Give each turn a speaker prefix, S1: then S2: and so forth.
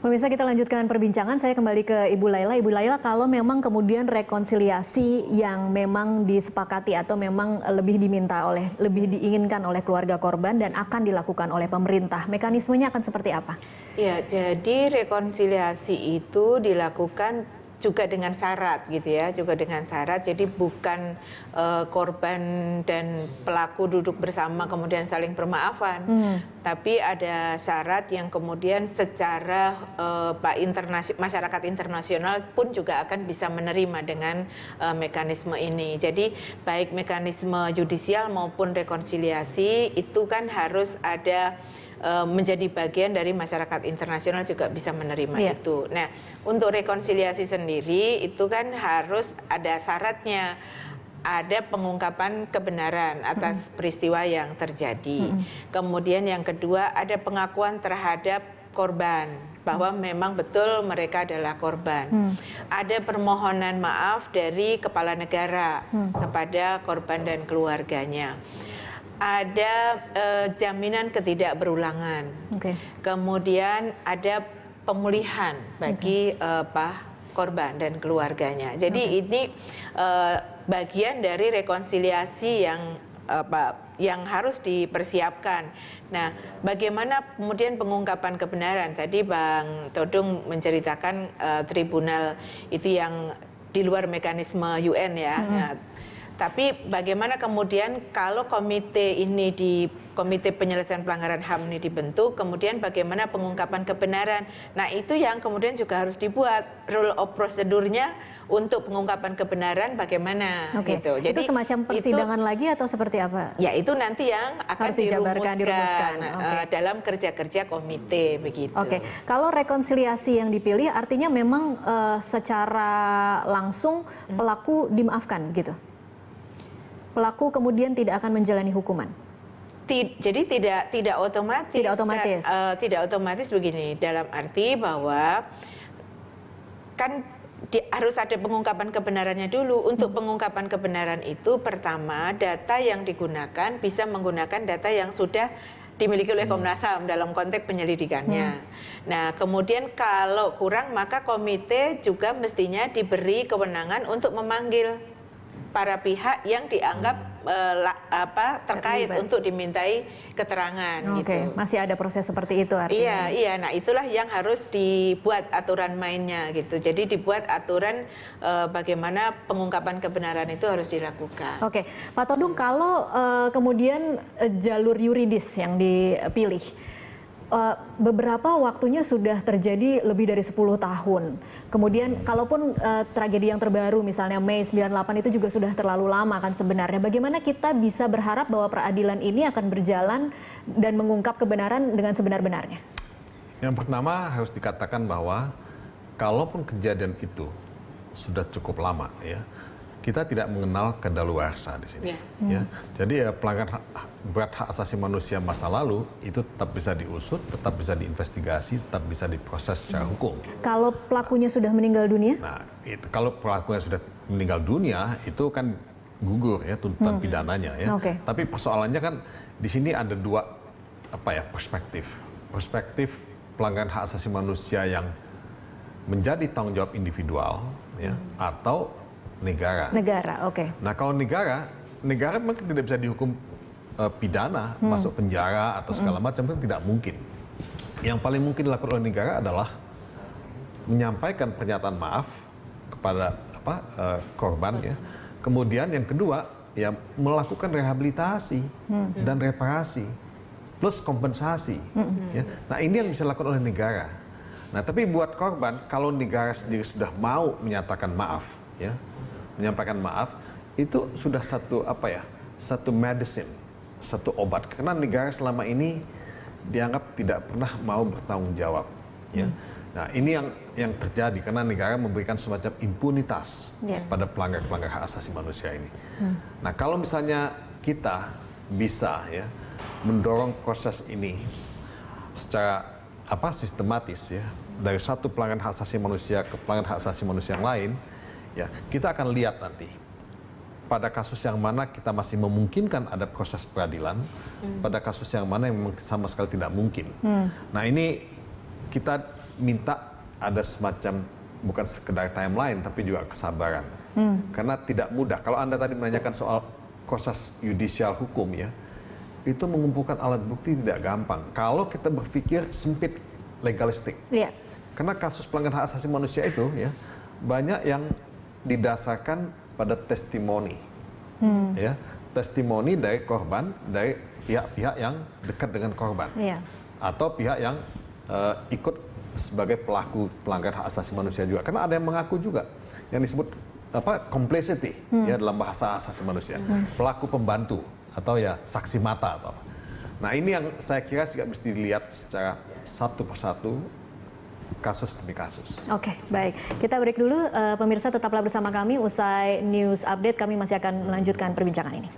S1: Pemirsa, kita lanjutkan perbincangan. Saya kembali ke Ibu Laila. Ibu Laila, kalau memang kemudian rekonsiliasi yang memang disepakati atau memang lebih diinginkan oleh keluarga korban dan akan dilakukan oleh pemerintah, mekanismenya akan seperti apa?
S2: Ya, jadi rekonsiliasi itu dilakukan juga dengan syarat gitu ya, juga dengan syarat. Jadi bukan korban dan pelaku duduk bersama kemudian saling bermaafan, tapi ada syarat yang kemudian secara masyarakat internasional pun juga akan bisa menerima dengan mekanisme ini. Jadi baik mekanisme yudisial maupun rekonsiliasi itu kan harus ada menjadi bagian dari masyarakat internasional juga bisa menerima itu. Nah, untuk rekonsiliasi sendiri itu kan harus ada syaratnya, ada pengungkapan kebenaran atas peristiwa yang terjadi. Kemudian yang kedua ada pengakuan terhadap korban bahwa memang betul mereka adalah korban. Ada permohonan maaf dari kepala negara kepada korban dan keluarganya. Ada jaminan ketidakberulangan. Kemudian ada pemulihan bagi korban dan keluarganya. Jadi ini bagian dari rekonsiliasi yang harus dipersiapkan. Nah, bagaimana kemudian pengungkapan kebenaran? Tadi Bang Todung menceritakan tribunal itu yang di luar mekanisme UN ya. Nah, tapi bagaimana kemudian kalau komite penyelesaian pelanggaran HAM ini dibentuk, kemudian bagaimana pengungkapan kebenaran? Nah, itu yang kemudian juga harus dibuat rule of procedure-nya untuk pengungkapan kebenaran bagaimana gitu.
S1: Jadi itu semacam persidangan lagi atau seperti apa?
S2: Ya, itu nanti yang akan
S1: harus dirumuskan.
S2: Dalam kerja-kerja komite begitu.
S1: Kalau rekonsiliasi yang dipilih artinya memang secara langsung pelaku dimaafkan begitu? Pelaku kemudian tidak akan menjalani hukuman.
S2: Jadi tidak otomatis. Tidak otomatis begini, dalam arti bahwa kan harus ada pengungkapan kebenarannya dulu. Untuk pengungkapan kebenaran itu pertama data yang digunakan bisa menggunakan data yang sudah dimiliki oleh Komnas HAM dalam konteks penyelidikannya. Nah, kemudian kalau kurang maka komite juga mestinya diberi kewenangan untuk memanggil para pihak yang dianggap terkait untuk dimintai keterangan gitu.
S1: Masih ada proses seperti itu artinya.
S2: Iya. Nah, itulah yang harus dibuat aturan mainnya gitu. Jadi dibuat aturan bagaimana pengungkapan kebenaran itu harus dilakukan.
S1: Pak Todung, kalau kemudian jalur yuridis yang dipilih, beberapa waktunya sudah terjadi lebih dari 10 tahun. Kemudian kalaupun tragedi yang terbaru misalnya Mei 98 itu juga sudah terlalu lama kan sebenarnya. Bagaimana kita bisa berharap bahwa peradilan ini akan berjalan dan mengungkap kebenaran dengan sebenar-benarnya?
S3: Yang pertama harus dikatakan bahwa kalaupun kejadian itu sudah cukup lama ya, kita tidak mengenal kadaluarsa di sini. Ya. Jadi pelanggaran berat hak asasi manusia masa lalu itu tetap bisa diusut, tetap bisa diinvestigasi, tetap bisa diproses secara hukum.
S1: Kalau pelakunya sudah meninggal dunia?
S3: Nah, itu kalau pelakunya sudah meninggal dunia itu kan gugur ya tuntutan pidananya ya. Tapi persoalannya kan di sini ada dua perspektif. Perspektif pelanggaran hak asasi manusia yang menjadi tanggung jawab individual ya atau negara. Nah, kalau negara mungkin tidak bisa dihukum pidana, masuk penjara atau segala macam, itu tidak mungkin. Yang paling mungkin dilakukan oleh negara adalah menyampaikan pernyataan maaf kepada korban ya. Kemudian yang kedua ya melakukan rehabilitasi dan reparasi plus kompensasi. Ya. Nah, ini yang bisa dilakukan oleh negara. Nah, tapi buat korban kalau negara sendiri sudah mau menyatakan maaf ya, menyampaikan maaf itu sudah satu medicine, satu obat, karena negara selama ini dianggap tidak pernah mau bertanggung jawab ya. Nah, ini yang terjadi karena negara memberikan semacam impunitas pada pelanggar-pelanggar hak asasi manusia ini. Nah, kalau misalnya kita bisa ya mendorong proses ini secara sistematis ya, dari satu pelanggaran hak asasi manusia ke pelanggaran hak asasi manusia yang lain, ya, kita akan lihat nanti pada kasus yang mana kita masih memungkinkan ada proses peradilan, pada kasus yang mana yang memang sama sekali tidak mungkin. Nah, ini kita minta ada semacam bukan sekedar timeline tapi juga kesabaran. Karena tidak mudah. Kalau Anda tadi menanyakan soal proses yudisial hukum ya, itu mengumpulkan alat bukti tidak gampang. Kalau kita berpikir sempit legalistik.
S1: Yeah.
S3: Karena kasus pelanggaran hak asasi manusia itu ya banyak yang didasarkan pada testimoni. Ya, testimoni dari korban, dari pihak-pihak yang dekat dengan korban.
S1: Yeah.
S3: Atau pihak yang ikut sebagai pelaku pelanggaran hak asasi manusia juga. Karena ada yang mengaku juga yang disebut complicity ya dalam bahasa asasi manusia. Pelaku pembantu atau ya saksi mata atau apa. Nah, ini yang saya kira juga mesti dilihat secara satu persatu kasus demi kasus.
S1: Oke, baik. Kita break dulu. Pemirsa tetaplah bersama kami. Usai news update kami masih akan melanjutkan perbincangan ini.